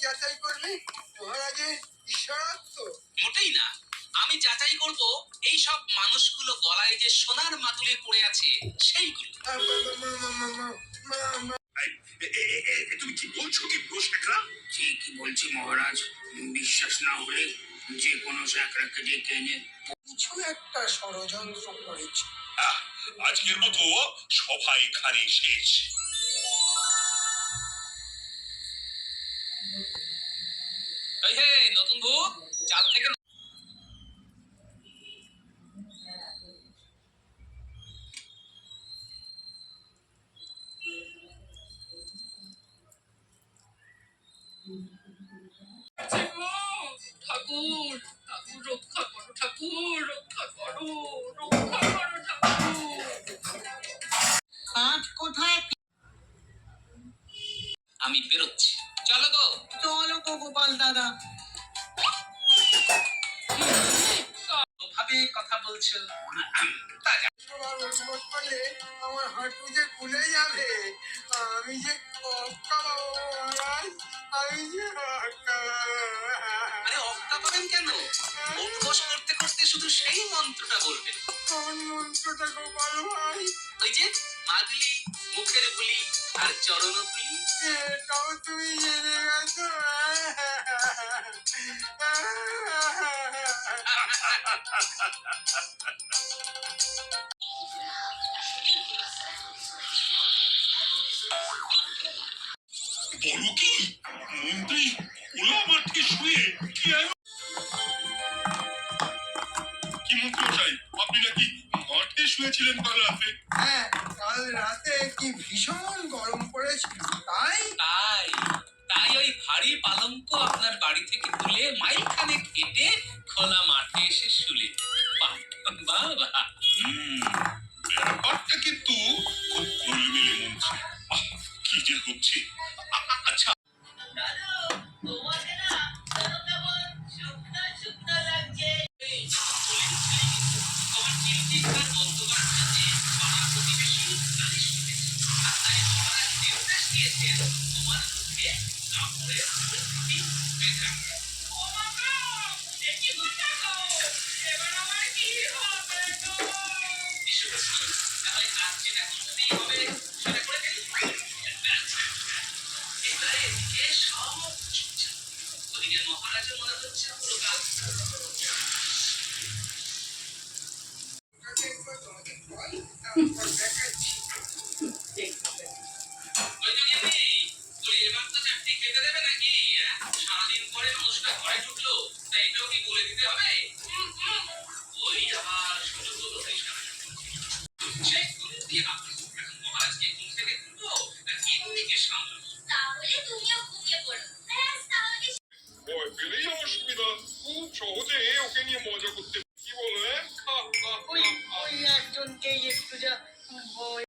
যাচাই করবে মহারাজের ইশারাত তো? মোটেই না। আমি যাচাই করব এই সব মানুষগুলো গলায় যে সোনার মাদুলি পড়ে আছে সেইগুলো। তুমি কি বলছো কি শেখরা? ঠিকই বলছি মহারাজ। বিশ্বাস না হলে যে কোনো শেখরাকে ডেকে এনে কিছু একটা ষড়যন্ত্র করেছে। আজকের মতো সভা এখানে শেষ। এই হে নতুন ভূত, চাল থেকে ঠাকুর, ঠাকুর রক্ষা করো, ঠাকুর রক্ষা করো, রক্ষা করো ঠাকুর। আজ কোথায়? আমি বেরোচ্ছি, চলো গো। চলো গো গোপাল দাদা। ভাবে কথা বলছো। সবার উন্মত করলে আমার হাঁটু যে খুলে যাবে। আমি যে অক্কা পাবো মহারাজ, আমি যে অক্কা আরে অক্কা পাবেন কেন? উদ্ঘোষ করতে করতে শুধু সেই মন্ত্রটা বলবেন। কোন মন্ত্রটা গোপাল ভাই? ওই যে মাদুলি, মুখের বুলি আর চরণ বুলি। এটাও তুমি জেনে গেছো? বলো কি মন্ত্রী খোলা মাঠে শুয়ে কি কি মন্ত্রী চাই? আপনি নাকি মাঠে শুয়েছিলেন কাল রাতে? হ্যাঁ, কাল রাতে কি ভীষণ গরম পড়েছিল, তাই তাই তাই ওই ভারী পালঙ্ক আপনার বাড়ি থেকে তুলে মাইল খানেক হেঁটে খোলা মাঠে এসে শুলে। বাহ বাহ বাহ। ব্যাপারটা কিন্তু খুব গোলমেলে মন্ত্রী। কি যে হচ্ছে। আচ্ছা তোমার চিন্তিকার বন্ধ করার জন্য পাড়া প্রতিবেশী নালিশ করেছে। আর তাই মহারাজ নির্দেশ দিয়েছেন তোমার মুখে কাপড়ের ভর্তি বেঁধে রাখতে। তাহলে আজ যেটা করতেই হবে সেটা করে ফেলি। এবারে এদিকে সব চুপচাপ। ওদিকে মহারাজের মনে হচ্ছে পুরো কাজ। তারপর দেখাচ্ছি। ওই যে গিন্নি, বলি এবার তো চারটি খেতে দেবে নাকি? সারাদিন পরে মানুষটা ঘরে ঢুকলো, তা এটাও কি বলে দিতে হবে? ওই আবার সুযোগ হলো ইশারা। সেই করে দিয়ে এখন মহারাজকে ঘুম থেকে তুলবো না গিন্নিকে সামলাবো? তাহলে তুমিও ঘুমিয়ে পড়ো। ব্যাস তাহলে ভয় পেলেই অসুবিধা। খুব সহজে ওকে নিয়ে মজা করতে কি বলো? ওই একজনকেই একটু যা ভয়